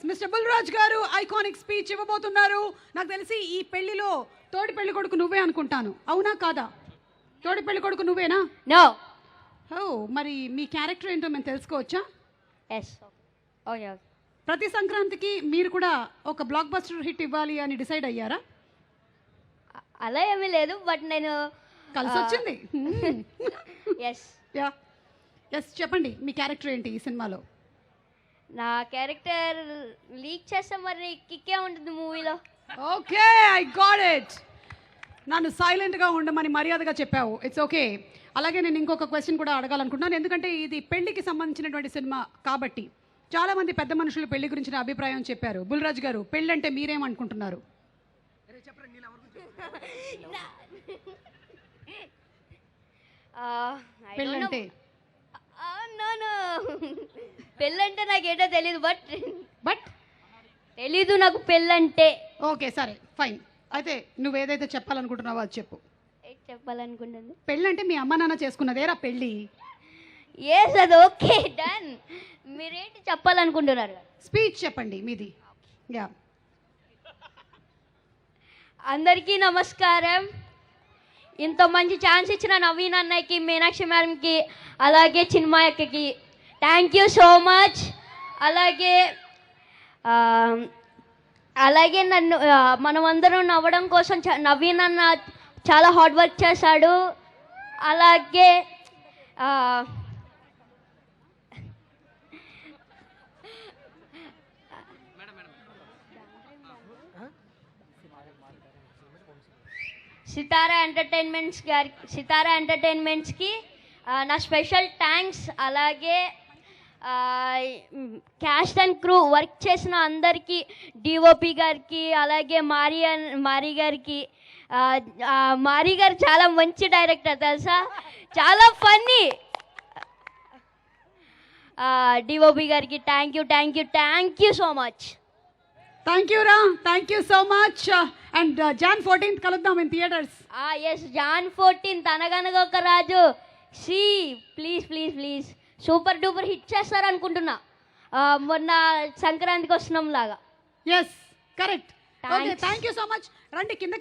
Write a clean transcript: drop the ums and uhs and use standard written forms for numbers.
Mister Bulraj గారు iconic speech ఇవ్వబోతున్నారు. నాకు తెలిసి ఈ పెళ్లిలో తోడి పెళ్లి కొడుకు నువ్వే అనుకుంటాను, అవునా కాదా? తోడి పెళ్లి కొడుకు నువ్వేనా? నో. ఓ, మరి మీ క్యారెక్టర్ ఏంటో మేము తెలుసుకోవచ్చా? ఎస్. ఓకే. ప్రతి సంక్రాంతికి మీరు కూడా ఒక బ్లాక్ బస్టర్ హిట్ ఇవ్వాలి అని డిసైడ్ అయ్యారా? అలా ఏమీ లేదు, బట్ నేను కలిసి వచ్చింది. ఎస్. యా, ఎస్, చెప్పండి మీ క్యారెక్టర్ ఏంటి ఈ సినిమాలో? నా క్యారెక్టర్ లీక్ చేస్తే మరి కిక్కే ఉంటుంది మూవీలో. Okay, I got it. నన్ను సైలెంట్గా ఉండమని మర్యాదగా చెప్పావు. It's okay. అలాగే నేను ఇంకొక క్వశ్చన్ కూడా అడగాలనుకుంటున్నాను, ఎందుకంటే ఇది పెళ్లికి సంబంధించినటువంటి సినిమా కాబట్టి చాలామంది పెద్ద మనుషులు పెళ్లి గురించిన అభిప్రాయం చెప్పారు. బుల్రాజ్ గారు, పెళ్ళి అంటే మీరేమనుకుంటున్నారు? పెళ్ళంటే పెళ్ళంటే నాకేటో తెలీదు, బట్ తెలీదు నాకు పెళ్ళంటే. ఓకే, సరే, ఫైన్. అయితే నువ్వు ఏదైతే చెప్పాలనుకుంటున్నావో అది చెప్పు. చెప్పాలనుకుంటుంది పెళ్ళంటే మీ అమ్మ నాన్న చేసుకున్నదేరా పెళ్ళి. ఎస్, అది ఓకే, డన్. మీరేంటి చెప్పాలనుకుంటున్నారు? స్పీచ్ చెప్పండి మీది. యా. అందరికీ నమస్కారం. ఇంత మంచి ఛాన్స్ ఇచ్చిన నవీన్ అన్నయ్యకి, మీనాక్షి మేడంకి, అలాగే చిన్మయక్కకి థ్యాంక్ యూ సో మచ్. అలాగే నన్ను మనమందరం నవ్వడం కోసం నవీన్ అన్న చాలా హార్డ్ వర్క్ చేశాడు. అలాగే సితారా ఎంటర్టైన్మెంట్స్కి నా స్పెషల్ థ్యాంక్స్. అలాగే క్యాస్ట్ అండ్ క్రూ వర్క్ చేసిన అందరికీ, డిఓపి గారికి, అలాగే మారీ గారికి. మారీ గారు చాలా మంచి డైరెక్టర్ తెలుసా, చాలా ఫన్నీ. డిఓపి గారికి thank you so much. Thank you రా, thank you so much. And Jan 14th కలుద్దాం in theatres. Yes, Jan 14th అనగనగా ఒక రాజు. ప్లీజ్ సూపర్ డూపర్ హిట్ చేస్తారు అనుకుంటున్నా, మొన్న సంక్రాంతికి వస్తున్నాం లాగా. Yes, correct. Okay, thank you so much. రండి కింద.